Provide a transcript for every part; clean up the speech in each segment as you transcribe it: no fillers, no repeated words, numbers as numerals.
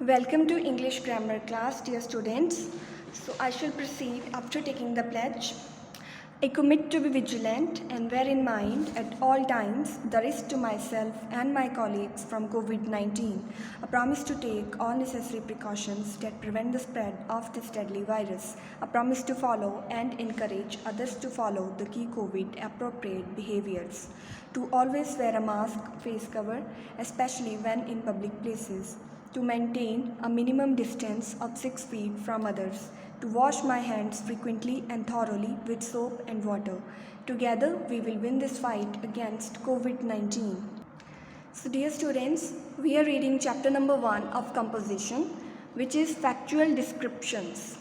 Welcome to English grammar class, dear students. So I shall proceed after taking the pledge. I commit to be vigilant and bear in mind at all times the risk to myself and my colleagues from COVID-19. A promise to take all necessary precautions that prevent the spread of this deadly virus. A promise to follow and encourage others to follow the key COVID appropriate behaviors. To always wear a mask, face cover, especially when in public places. To maintain a minimum distance of 6 feet from others, to wash my hands frequently and thoroughly with soap and water. Together, we will win this fight against COVID-19. So dear students, we are reading chapter number 1 of composition, which is factual descriptions.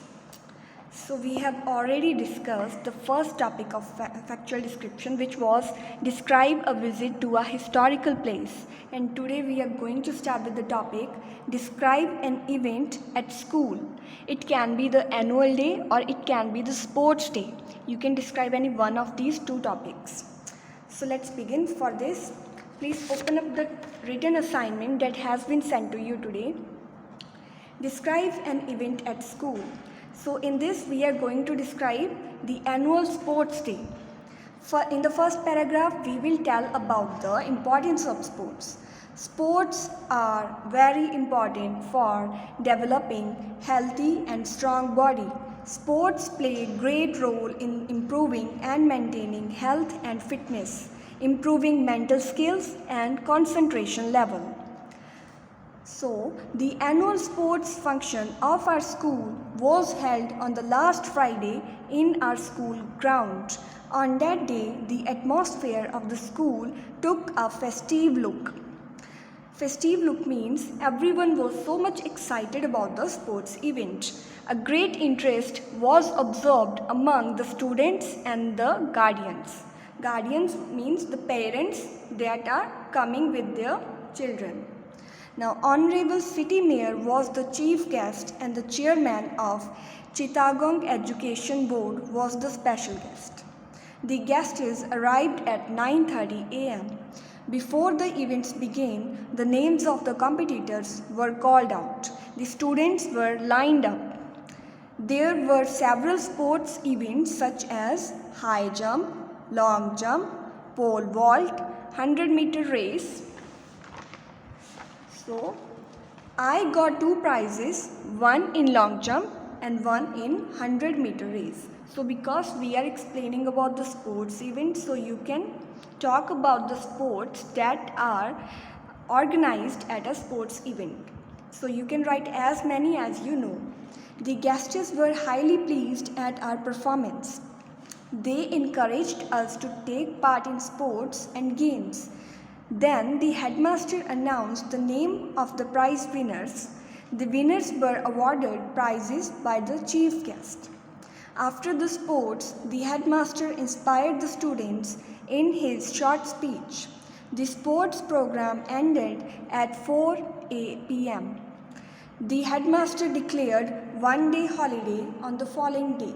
So we have already discussed the first topic of factual description, which was describe a visit to a historical place. And today we are going to start with the topic describe an event at school. It can be the annual day or it can be the sports day. You can describe any one of these two topics. So let's begin. For this, please open up the written assignment that has been sent to you today. Describe an event at school. So in this we are going to describe the annual sports day. In the first paragraph we will tell about the importance of sports. Sports are very important for developing healthy and strong body. Sports play a great role in improving and maintaining health and fitness, improving mental skills and concentration level. So, the annual sports function of our school was held on the last Friday in our school ground. On that day, the atmosphere of the school took a festive look. Festive look means everyone was so much excited about the sports event. A great interest was observed among the students and the guardians. Guardians means the parents that are coming with their children. Now, Honorable City Mayor was the chief guest and the chairman of Chittagong Education Board was the special guest. The guests arrived at 9:30 a.m. Before the events began, the names of the competitors were called out. The students were lined up. There were several sports events such as high jump, long jump, pole vault, 100-meter race. So, I got 2 prizes, one in long jump and one in 100-meter race. So, because we are explaining about the sports event, so you can talk about the sports that are organized at a sports event. So, you can write as many as you know. The guests were highly pleased at our performance. They encouraged us to take part in sports and games. Then the headmaster announced the name of the prize winners. The winners were awarded prizes by the chief guest. After the sports, the headmaster inspired the students in his short speech. The sports program ended at 4 p.m. The headmaster declared one-day holiday on the following day.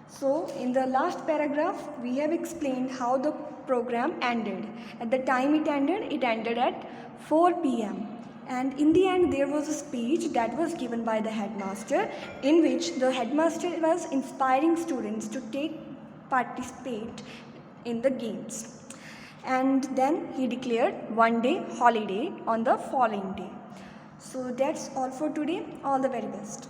So, in the last paragraph, we have explained how the program ended. At the time it ended at 4 p.m. And in the end, there was a speech that was given by the headmaster in which the headmaster was inspiring students to participate in the games. And then he declared one-day holiday on the following day. So, that's all for today. All the very best.